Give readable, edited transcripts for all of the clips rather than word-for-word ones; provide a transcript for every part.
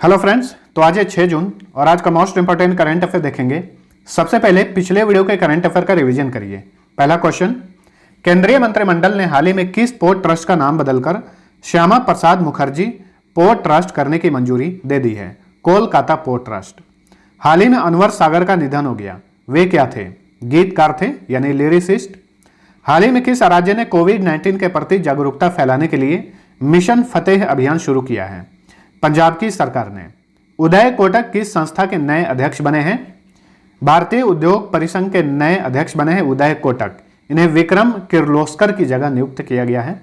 Hello friends, तो आज है 6 जून और आज का मोस्ट इंपोर्टेंट करंट अफेयर देखेंगे। सबसे पहले पिछले वीडियो के करंट अफेयर का रिवीजन करिए। पहला क्वेश्चन, केंद्रीय मंत्रिमंडल ने हाल ही में किस पोर्ट ट्रस्ट का नाम बदलकर श्यामा प्रसाद मुखर्जी पोर्ट ट्रस्ट करने की मंजूरी दे दी है? Kolkata port trust. हाल ही में अनवर सागर का निधन हो गया, वे क्या थे? गीतकार थे यानी लिरिसिस्ट। हाल ही में किस राज्य ने कोविड-19 के प्रति जागरूकता फैलाने के लिए मिशन फतेह अभियान शुरू किया है? पंजाब की सरकार ने। उदय कोटक किस संस्था के नए अध्यक्ष बने हैं? भारतीय उद्योग परिसंघ के नए अध्यक्ष बने हैं उदय कोटक। इन्हें विक्रम किर्लोस्कर की जगह नियुक्त किया गया है।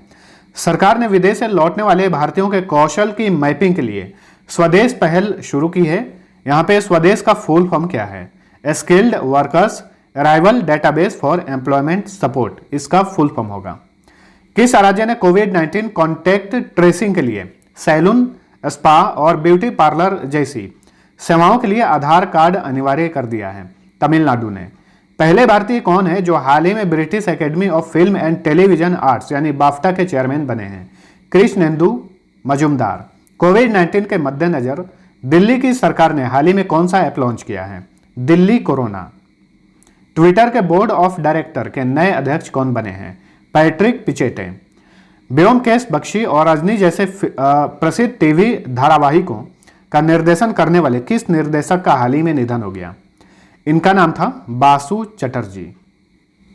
सरकार ने विदेश से लौटने वाले भारतीयों के कौशल की मैपिंग के लिए स्वदेश पहल शुरू की है। यहाँ पे स्वदेश का फुल फॉर्म क्या है? Skilled workers arrival database for employment support, इसका फुल फॉर्म होगा। किस राज्य ने कोविड-19 कॉन्टैक्ट ट्रेसिंग के लिए सैलून, स्पा और ब्यूटी पार्लर जैसी सेवाओं के लिए आधार कार्ड अनिवार्य कर दिया है? तमिलनाडु ने। पहले भारतीय कौन है जो हाल ही में British academy of film and television arts यानी बाफ्टा के चेयरमैन बने हैं? कृष्णेंदु मजूमदार। कोविड-19 के मद्देनजर दिल्ली की सरकार ने हाल ही में कौन सा ऐप लॉन्च किया है? दिल्ली कोरोना। ट्विटर के बोर्ड ऑफ डायरेक्टर के नए अध्यक्ष कौन बने हैं? पैट्रिक पिचेटे। ब्योमकेश बख्शी और रजनी जैसे प्रसिद्ध टीवी धारावाहिकों का निर्देशन करने वाले किस निर्देशक का हाल ही में निधन हो गया? इनका नाम था बासु चटर्जी।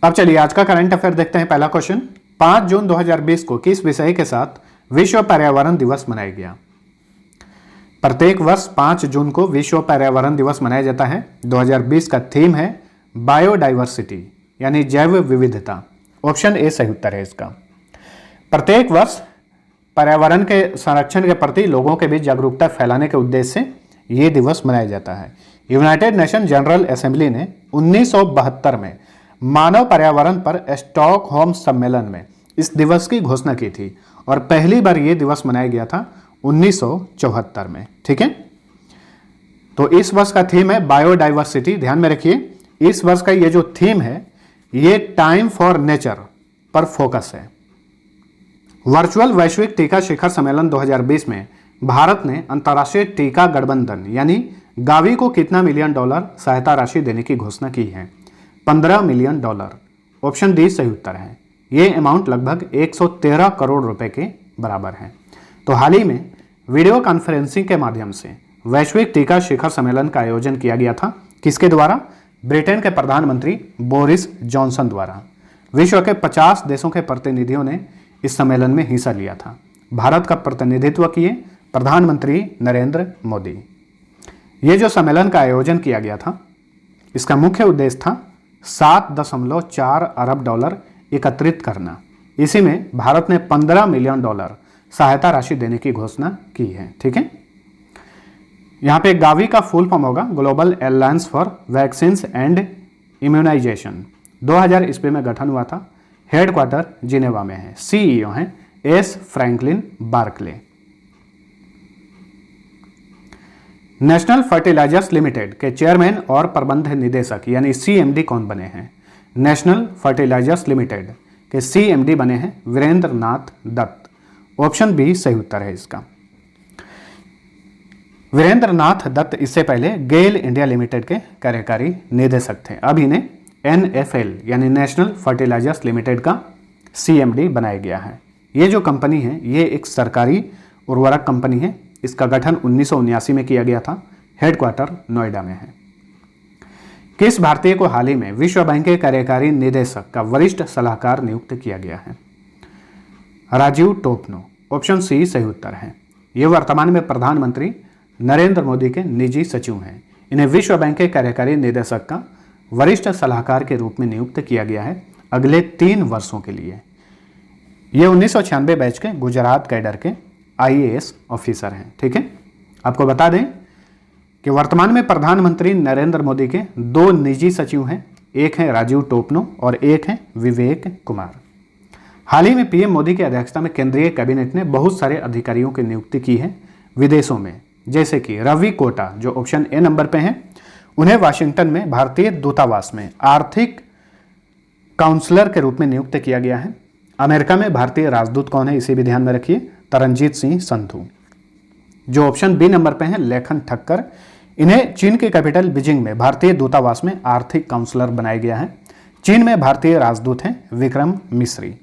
अब चलिए आज का करंट अफेयर देखते हैं। पहला क्वेश्चन, 5 जून 2020 को किस विषय के साथ विश्व पर्यावरण दिवस मनाया गया? प्रत्येक वर्ष 5 जून को विश्व पर्यावरण दिवस मनाया जाता है। 2020 का थीम है बायोडाइवर्सिटी यानी जैव विविधता। ऑप्शन ए सही उत्तर है इसका। प्रत्येक वर्ष पर्यावरण के संरक्षण के प्रति लोगों के बीच जागरूकता फैलाने के उद्देश्य से ये दिवस मनाया जाता है। यूनाइटेड नेशन जनरल असेंबली ने 1972 में मानव पर्यावरण पर स्टॉकहोम सम्मेलन में इस दिवस की घोषणा की थी और पहली बार ये दिवस मनाया गया था 1974 में। ठीक है, तो इस वर्ष का थीम है बायोडाइवर्सिटी। ध्यान में रखिए, इस वर्ष का ये जो थीम है ये टाइम फॉर नेचर पर फोकस है। वर्चुअल वैश्विक टीका शिखर सम्मेलन 2020 में भारत ने अंतर्राष्ट्रीय टीका गठबंधन यानी गावी को कितना मिलियन डॉलर सहायता राशि देने की घोषणा की है? 15 मिलियन डॉलर। ऑप्शन डी सही उत्तर है। ये अमाउंट लगभग 113 करोड़ रुपए के बराबर है। तो हाल ही में वीडियो कॉन्फ्रेंसिंग के माध्यम से वैश्विक टीका शिखर सम्मेलन का आयोजन किया गया था। किसके द्वारा? ब्रिटेन के प्रधानमंत्री बोरिस जॉनसन द्वारा। विश्व के 50 देशों के प्रतिनिधियों ने इस सम्मेलन में हिस्सा लिया था। भारत का प्रतिनिधित्व किए प्रधानमंत्री नरेंद्र मोदी। ये जो सम्मेलन का आयोजन किया गया था, इसका मुख्य उद्देश्य था 7.4 अरब डॉलर एकत्रित करना। इसी में भारत ने 15 मिलियन डॉलर सहायता राशि देने की घोषणा की है। ठीक है, यहाँ पे गावी का फुल फॉर्म होगा global alliance for vaccines and immunisation. 2000 ईस्वी में गठन हुआ था। हेडक्वार्टर जिनेवा में है। सीईओ हैं S Franklin Berkley. National fertilizers limited के चेयरमैन और प्रबंध निदेशक यानी सीएमडी कौन बने हैं? नेशनल फर्टिलाइजर्स लिमिटेड के सीएमडी बने हैं वीरेंद्र नाथ दत्त। ऑप्शन बी सही उत्तर है इसका। वीरेंद्र नाथ दत्त इससे पहले गेल इंडिया लिमिटेड के कार्यकारी निदेशक थे। अब इन्हें NFL यानी नेशनल फर्टिलाइजर्स लिमिटेड का CMD बनाया गया है। ये जो कंपनी है ये एक सरकारी उर्वरक कंपनी है। इसका गठन 1979 में किया गया था। हेडक्वार्टर नोएडा में है। किस भारतीय को हाल ही में विश्व बैंक के कार्यकारी निदेशक का वरिष्ठ सलाहकार नियुक्त किया गया है? राजीव टोपनो। ऑप्शन सी सही उत्तर है। ये वर्तमान में प्रधानमंत्री नरेंद्र मोदी के निजी सचिव हैं। इन्हें विश्व बैंक के कार्यकारी निदेशक का वरिष्ठ सलाहकार के रूप में नियुक्त किया गया है अगले 3 वर्षों के लिए। ये 1996 बैच के गुजरात कैडर के IAS ऑफिसर हैं। ठीक है, आपको बता दें कि वर्तमान में प्रधानमंत्री नरेंद्र मोदी के 2 निजी सचिव हैं। एक है राजीव टोपनो और एक है विवेक कुमार। हाल ही में पीएम मोदी की अध्यक्षता में केंद्रीय कैबिनेट ने बहुत सारे अधिकारियों की नियुक्ति की है विदेशों में, जैसे कि रवि कोटा जो ऑप्शन ए नंबर पे हैं। उन्हें वाशिंगटन में भारतीय दूतावास में आर्थिक काउंसलर के रूप में नियुक्त किया गया है। अमेरिका में भारतीय राजदूत कौन है इसे भी ध्यान में रखिए, तरनजीत सिंह संधू। जो ऑप्शन बी नंबर पे हैं लेखन ठक्कर, इन्हें चीन की कैपिटल बीजिंग में भारतीय दूतावास में आर्थिक काउंसलर बनाया गया है। चीन में भारतीय राजदूत हैं विक्रम मिश्री।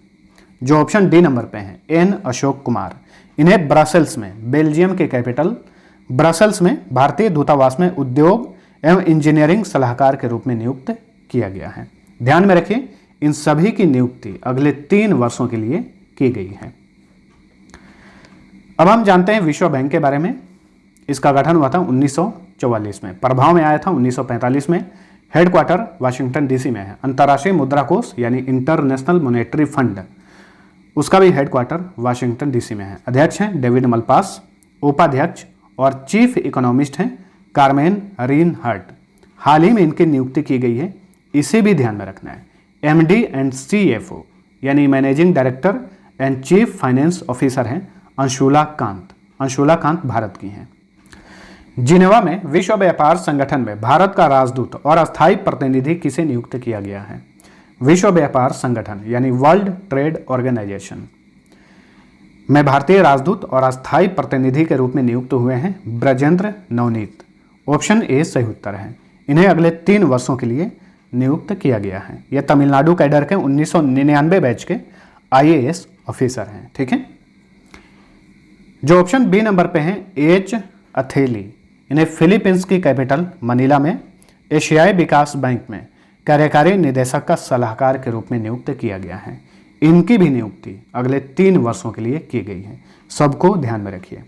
जो ऑप्शन डी नंबर पे हैं एन अशोक कुमार, इन्हें ब्रसेल्स में, बेल्जियम के कैपिटल ब्रसेल्स में भारतीय दूतावास में उद्योग एवं इंजीनियरिंग सलाहकार के रूप में नियुक्त किया गया है। ध्यान में रखिए, इन सभी की नियुक्ति अगले 3 वर्षों के लिए की गई है। अब हम जानते हैं विश्व बैंक के बारे में। इसका गठन हुआ था 1944 में, प्रभाव में आया था 1945 में। हेडक्वार्टर वाशिंगटन डीसी में है। अंतर्राष्ट्रीय मुद्रा कोष यानी इंटरनेशनल मॉनेटरी फंड, उसका भी हेडक्वार्टर वाशिंगटन डीसी में है। अध्यक्ष हैं डेविड मलपास, उपाध्यक्ष और चीफ इकोनॉमिस्ट हैं कार्मेन रीनहर्ट। हाल ही में इनकी नियुक्ति की गई है, इसे भी ध्यान में रखना है। एमडी एंड सीएफओ यानी managing director and chief finance officer हैं अंशुला कांत। अंशुला कांत भारत की हैं। जिनेवा में विश्व व्यापार संगठन में भारत का राजदूत और अस्थायी प्रतिनिधि किसे नियुक्त किया गया है? विश्व व्यापार संगठन यानी वर्ल्ड ट्रेड ऑर्गेनाइजेशन में भारतीय राजदूत और अस्थायी प्रतिनिधि के रूप में नियुक्त हुए हैं ब्रजेंद्र नवनीत। ऑप्शन ए सही उत्तर है। इन्हें अगले 3 वर्षों के लिए नियुक्त किया गया है। यह तमिलनाडु कैडर के 1999 बैच के आईएएस ऑफिसर हैं। ठीक है। जो ऑप्शन बी नंबर पे हैं एच अथेली, इन्हें फिलीपींस की कैपिटल मनीला में एशियाई विकास बैंक में कार्यकारी निदेशक का सलाहकार के रूप में नियुक्त किया गया है। इनकी भी नियुक्ति अगले 3 वर्षों के लिए की गई है। सबको ध्यान में रखिए।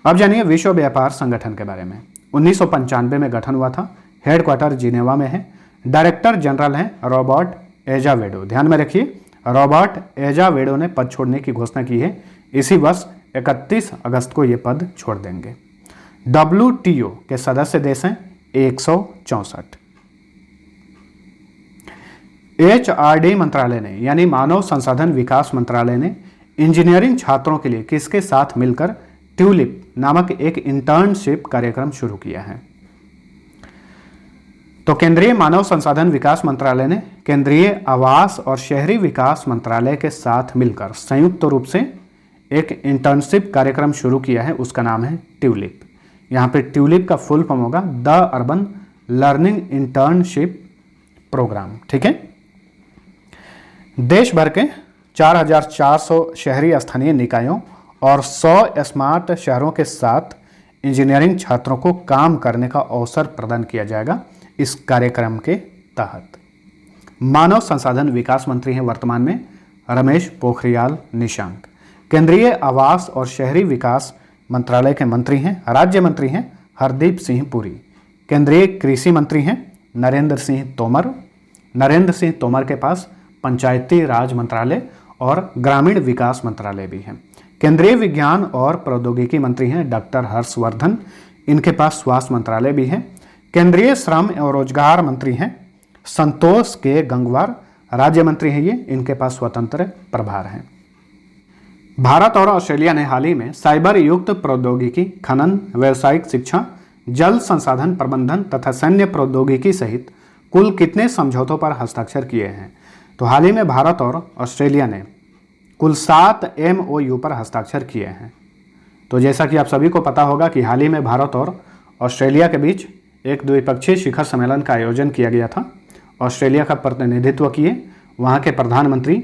अब जानिए विश्व व्यापार संगठन के बारे में। 1995 में गठन हुआ था। हेडक्वार्टर जिनेवा में है। डायरेक्टर जनरल हैं रॉबर्ट एजावेडो। ध्यान में रखिए, रॉबर्ट एजावेडो ने पद छोड़ने की घोषणा की है। इसी वर्ष 31 अगस्त को ये पद छोड़ देंगे। WTO के सदस्य देश हैं 164। HRD मंत्रालय ने यानी मानव संसाधन विकास मंत्रालय ने इंजीनियरिंग छात्रों के लिए किसके साथ मिलकर ट्यूलिप नामक एक इंटर्नशिप कार्यक्रम शुरू किया है? तो केंद्रीय मानव संसाधन विकास मंत्रालय ने केंद्रीय आवास और शहरी विकास मंत्रालय के साथ मिलकर संयुक्त रूप से एक इंटर्नशिप कार्यक्रम शुरू किया है। उसका नाम है ट्यूलिप। यहाँ पे ट्यूलिप का फुल फॉर्म होगा the urban learning internship programme. ठीक है। देश भर के 4400 शहरी स्थानीय निकायों और 100 स्मार्ट शहरों के साथ इंजीनियरिंग छात्रों को काम करने का अवसर प्रदान किया जाएगा इस कार्यक्रम के तहत। मानव संसाधन विकास मंत्री हैं वर्तमान में रमेश पोखरियाल निशंक। केंद्रीय आवास और शहरी विकास मंत्रालय के मंत्री हैं, राज्य मंत्री हैं हरदीप सिंह पुरी। केंद्रीय कृषि मंत्री हैं नरेंद्र सिंह तोमर। नरेंद्र सिंह तोमर के पास पंचायती राज मंत्रालय और ग्रामीण विकास मंत्रालय भी है। केंद्रीय विज्ञान और प्रौद्योगिकी मंत्री हैं डॉक्टर हर्षवर्धन। इनके पास स्वास्थ्य मंत्रालय भी है। केंद्रीय श्रम एवं रोजगार मंत्री हैं संतोष के गंगवार। राज्य मंत्री हैं ये, इनके पास स्वतंत्र प्रभार हैं। भारत और ऑस्ट्रेलिया ने हाल ही में साइबर युक्त प्रौद्योगिकी, खनन, व्यावसायिक शिक्षा, जल संसाधन प्रबंधन तथा सैन्य प्रौद्योगिकी सहित कुल कितने समझौतों पर हस्ताक्षर किए हैं? तो हाल ही में भारत और ऑस्ट्रेलिया ने कुल 7 MOU पर हस्ताक्षर किए हैं। तो जैसा कि आप सभी को पता होगा कि हाल ही में भारत और ऑस्ट्रेलिया के बीच एक द्विपक्षीय शिखर सम्मेलन का आयोजन किया गया था। ऑस्ट्रेलिया का प्रतिनिधित्व किए वहाँ के प्रधानमंत्री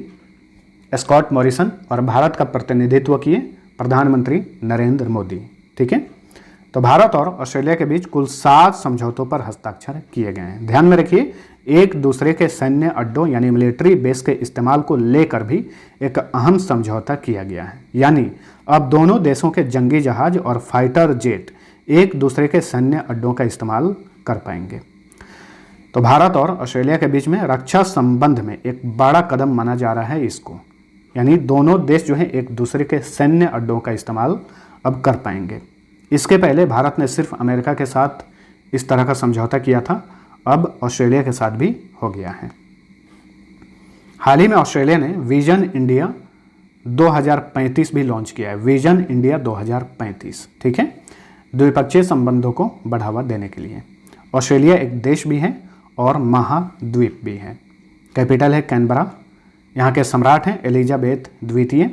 स्कॉट मॉरिसन और भारत का प्रतिनिधित्व किए प्रधानमंत्री नरेंद्र मोदी। ठीक है। तो भारत और ऑस्ट्रेलिया के बीच कुल 7 समझौतों पर हस्ताक्षर किए गए हैं। ध्यान में रखिए, एक दूसरे के सैन्य अड्डों यानी मिलिट्री बेस के इस्तेमाल को लेकर भी एक अहम समझौता किया गया है। यानी अब दोनों देशों के जंगी जहाज और फाइटर जेट एक दूसरे के सैन्य अड्डों का इस्तेमाल कर पाएंगे। तो भारत और ऑस्ट्रेलिया के बीच में रक्षा संबंध में एक बड़ा कदम माना जा रहा है इसको, यानी दोनों देश जो है एक दूसरे के सैन्य अड्डों का इस्तेमाल अब कर पाएंगे। इसके पहले भारत ने सिर्फ अमेरिका के साथ इस तरह का समझौता किया था, अब ऑस्ट्रेलिया के साथ भी हो गया है। हाल ही में ऑस्ट्रेलिया ने विजन इंडिया 2035 भी लॉन्च किया है। Vision India 2035। ठीक है। द्विपक्षीय संबंधों को बढ़ावा देने के लिए। ऑस्ट्रेलिया एक देश भी है और महाद्वीप भी है। कैपिटल है कैनबरा। यहाँ के सम्राट हैं एलिजाबेथ द्वितीय।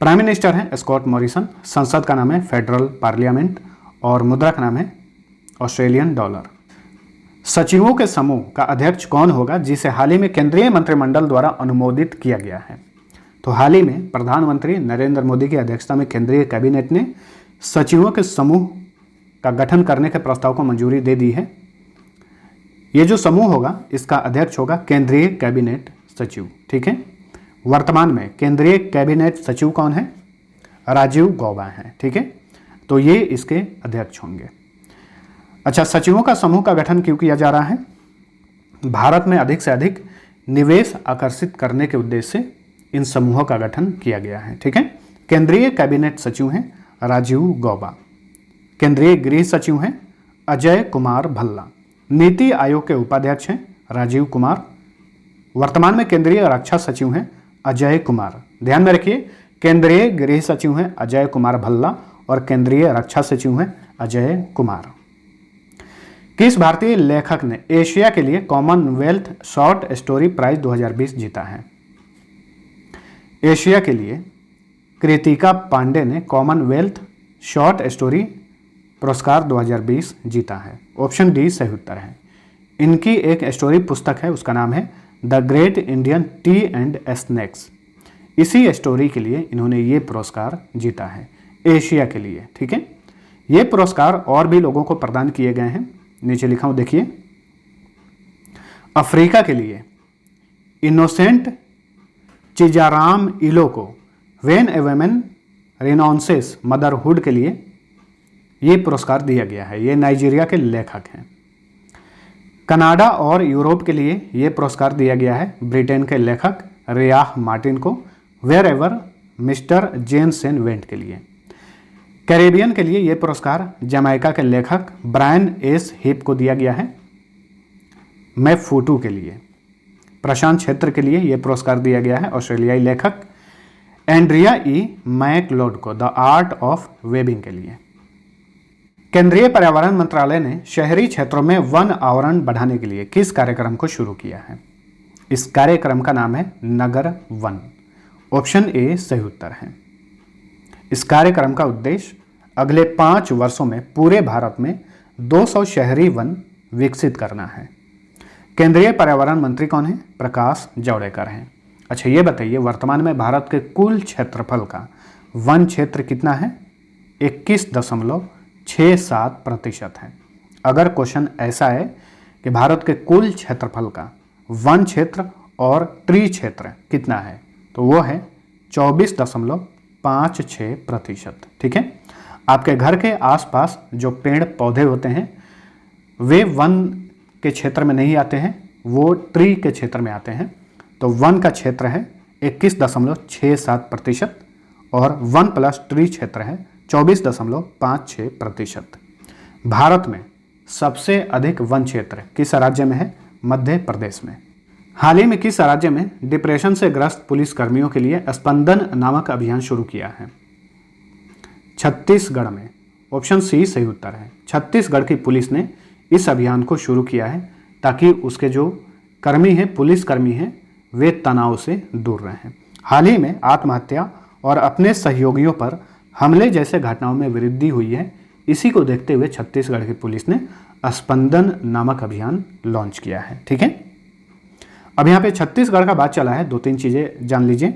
प्राइम मिनिस्टर हैं स्कॉट मॉरिसन, संसद का नाम है फेडरल पार्लियामेंट और मुद्रा का नाम है ऑस्ट्रेलियन डॉलर। सचिवों के समूह का अध्यक्ष कौन होगा जिसे हाल ही में केंद्रीय मंत्रिमंडल द्वारा अनुमोदित किया गया है? तो हाल ही में प्रधानमंत्री नरेंद्र मोदी की अध्यक्षता में केंद्रीय कैबिनेट ने सचिवों के समूह का गठन करने के प्रस्ताव को मंजूरी दे दी है। ये जो समूह होगा इसका अध्यक्ष होगा केंद्रीय कैबिनेट सचिव। ठीक है, वर्तमान में केंद्रीय कैबिनेट सचिव कौन है? राजीव गौबा हैं। ठीक है, तो ये इसके अध्यक्ष होंगे। अच्छा, सचिवों का समूह का गठन क्यों किया जा रहा है? भारत में अधिक से अधिक निवेश आकर्षित करने के उद्देश्य से इन समूहों का गठन किया गया है। ठीक है, केंद्रीय कैबिनेट सचिव हैं राजीव गौबा, केंद्रीय गृह सचिव हैं अजय कुमार भल्ला, नीति आयोग के उपाध्यक्ष हैं राजीव कुमार, वर्तमान में केंद्रीय रक्षा सचिव हैं अजय कुमार। ध्यान में रखिए, केंद्रीय गृह सचिव हैं अजय कुमार भल्ला और केंद्रीय रक्षा सचिव हैं अजय कुमार। किस भारतीय लेखक ने एशिया के लिए कॉमनवेल्थ शॉर्ट स्टोरी प्राइज 2020 जीता है? एशिया के लिए कृतिका पांडे ने कॉमनवेल्थ शॉर्ट स्टोरी पुरस्कार 2020 जीता है। ऑप्शन डी सही उत्तर है। इनकी एक स्टोरी पुस्तक है, उसका नाम है the great Indian T and snacks. इसी स्टोरी के लिए इन्होंने ये पुरस्कार जीता है एशिया के लिए। ठीक है, ये पुरस्कार और भी लोगों को प्रदान किए गए हैं, नीचे लिखा हूं देखिए। अफ्रीका के लिए इनोसेंट चिजाराम इलो को when a woman renounces motherhood के लिए ये पुरस्कार दिया गया है। ये नाइजीरिया के लेखक हैं। कनाडा और यूरोप के लिए ये पुरस्कार दिया गया है ब्रिटेन के लेखक रियाह मार्टिन को where ever mister Jensen went के लिए। कैरेबियन के लिए ये पुरस्कार जमैका के लेखक ब्रायन एस हिप को दिया गया है मैफूटू के लिए। प्रशांत क्षेत्र के लिए यह पुरस्कार दिया गया है ऑस्ट्रेलियाई लेखक एंड्रिया ई मैकलोड को द आर्ट ऑफ वेबिंग के लिए। केंद्रीय पर्यावरण मंत्रालय ने शहरी क्षेत्रों में वन आवरण बढ़ाने के लिए किस कार्यक्रम को शुरू किया है? इस कार्यक्रम का नाम है नगर वन। ऑप्शन ए सही उत्तर है। इस कार्यक्रम का उद्देश्य अगले 5 वर्षों में पूरे भारत में 200 शहरी वन विकसित करना है। केंद्रीय पर्यावरण मंत्री कौन है? प्रकाश जावड़ेकर हैं। अच्छा, ये बताइए वर्तमान में भारत के कुल क्षेत्रफल का वन क्षेत्र कितना है? 21.67% है। अगर क्वेश्चन ऐसा है कि भारत के कुल क्षेत्रफल का वन क्षेत्र और ट्री क्षेत्र कितना है, तो वो है 24.56%। ठीक है, आपके घर के आसपास जो पेड़ पौधे होते हैं वे वन के क्षेत्र में नहीं आते हैं, वो ट्री के क्षेत्र में आते हैं। तो वन का क्षेत्र है 21.67% और वन प्लस ट्री क्षेत्र है 24.56%। भारत में सबसे अधिक वन क्षेत्र किस राज्य में है? मध्य प्रदेश में। हाल ही में किस राज्य में डिप्रेशन से ग्रस्त पुलिस कर्मियों के लिए स्पंदन नामक अभियान शुरू किया है? छत्तीसगढ़ में। ऑप्शन सी सही उत्तर है। छत्तीसगढ़ की पुलिस ने इस अभियान को शुरू किया है ताकि उसके जो कर्मी हैं, पुलिस कर्मी हैं, वे तनाव से दूर रहें। हाल ही में आत्महत्या और अपने सहयोगियों पर हमले जैसे घटनाओं में वृद्धि हुई है। इसी को देखते हुए छत्तीसगढ़ की पुलिस ने स्पंदन नामक अभियान लॉन्च किया है। ठीक है, अब यहाँ पे छत्तीसगढ़ का बात चला है, 2-3 चीजें जान लीजिए।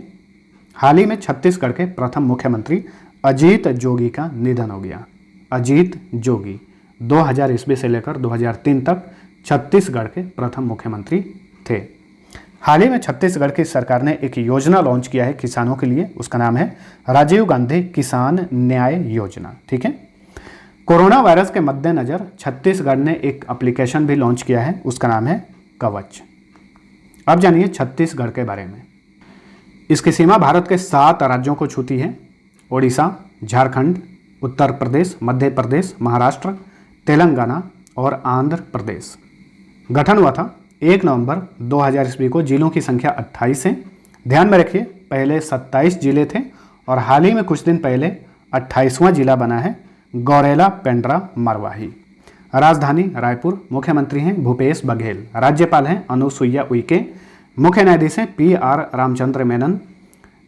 हाल ही में छत्तीसगढ़ के प्रथम मुख्यमंत्री अजीत जोगी का निधन हो गया। अजीत जोगी 2000 ईस्वी से लेकर 2003 तक छत्तीसगढ़ के प्रथम मुख्यमंत्री थे। हाल ही में छत्तीसगढ़ की सरकार ने एक योजना लॉन्च किया है किसानों के लिए, उसका नाम है राजीव गांधी किसान न्याय योजना। ठीक है, कोरोना वायरस के मद्देनजर छत्तीसगढ़ ने एक एप्लीकेशन भी लॉन्च किया है, उसका नाम है कवच। अब जानिए छत्तीसगढ़ के बारे में। इसकी सीमा भारत के 7 राज्यों को छूती है: ओडिशा, झारखंड, उत्तर प्रदेश, मध्य प्रदेश, महाराष्ट्र, तेलंगाना और आंध्र प्रदेश। गठन हुआ था 1 नवंबर 2000 ईस्वी को। जिलों की संख्या 28 है। ध्यान में रखिए, पहले 27 जिले थे और हाल ही में कुछ दिन पहले 28वां जिला बना है गौरेला पेंड्रा मरवाही। राजधानी रायपुर। मुख्यमंत्री हैं भूपेश बघेल। राज्यपाल हैं अनुसुईया उइके। मुख्य न्यायाधीश हैं PR रामचंद्र मेनन।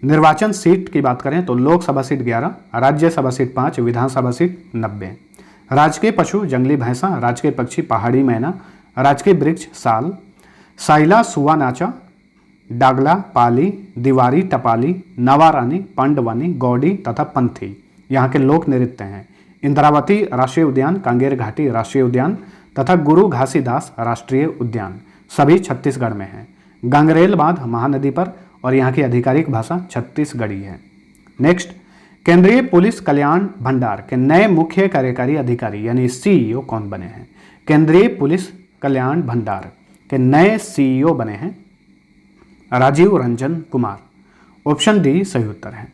निर्वाचन सीट की बात करें तो लोकसभा सीट 11, राज्यसभा सीट 5, विधानसभा सीट 90। राजकीय पशु जंगली भैंसा, राजकीय पक्षी पहाड़ी मैना, राजकीय वृक्ष साल, साइला सुवानाचा, डागला, पाली, दीवारी, टपाली, नवारानी, पांडवानी, गौड़ी तथा पंथी यहाँ के लोक नृत्य हैं। इंद्रावती राष्ट्रीय उद्यान, कांगेर घाटी राष्ट्रीय उद्यान तथा गुरु घासीदास राष्ट्रीय उद्यान सभी छत्तीसगढ़ में हैं। गंगरेल बांध महानदी पर और यहाँ की आधिकारिक भाषा छत्तीसगढ़ी है। नेक्स्ट, केंद्रीय पुलिस कल्याण भंडार के नए मुख्य कार्यकारी अधिकारी यानी सीईओ कौन बने हैं? केंद्रीय पुलिस कल्याण भंडार के नए सीईओ बने हैं राजीव रंजन कुमार। ऑप्शन डी सही उत्तर है।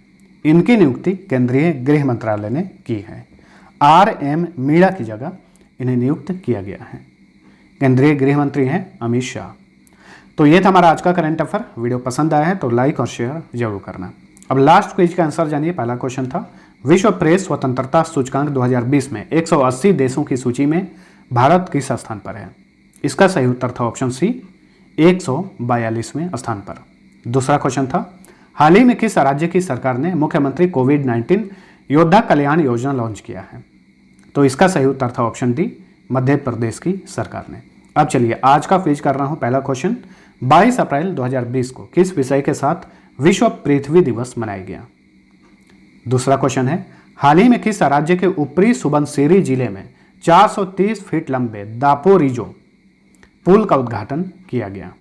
इनकी नियुक्ति केंद्रीय गृह मंत्रालय ने की है। RM मीणा की जगह इन्हें नियुक्त किया गया है। केंद्रीय गृह मंत्री हैं अमित शाह। तो ये था हमारा आज का करंट अफेयर। वीडियो पसंद आया है तो लाइक और शेयर जरूर करना। अब लास्ट क्विज का आंसर जानिए। पहला क्वेश्चन था, विश्व प्रेस स्वतंत्रता सूचकांक 2020 में 180 देशों की सूची में भारत किस स्थान पर है? इसका सही उत्तर था ऑप्शन सी, 142वें स्थान पर। दूसरा क्वेश्चन था, हाल ही में किस राज्य की सरकार ने मुख्यमंत्री कोविड-19 योद्धा कल्याण योजना लॉन्च किया है? तो इसका सही उत्तर था ऑप्शन डी, मध्य प्रदेश की सरकार ने। अब चलिए आज का क्विज कर रहा हूं। पहला क्वेश्चन, 22 अप्रैल 2020 को किस विषय के साथ विश्व पृथ्वी दिवस मनाया गया? दूसरा क्वेश्चन है, हाल ही में किस राज्य के ऊपरी सुबनसिरी जिले में 430 फीट लंबे दापोरिजो पुल का उद्घाटन किया गया?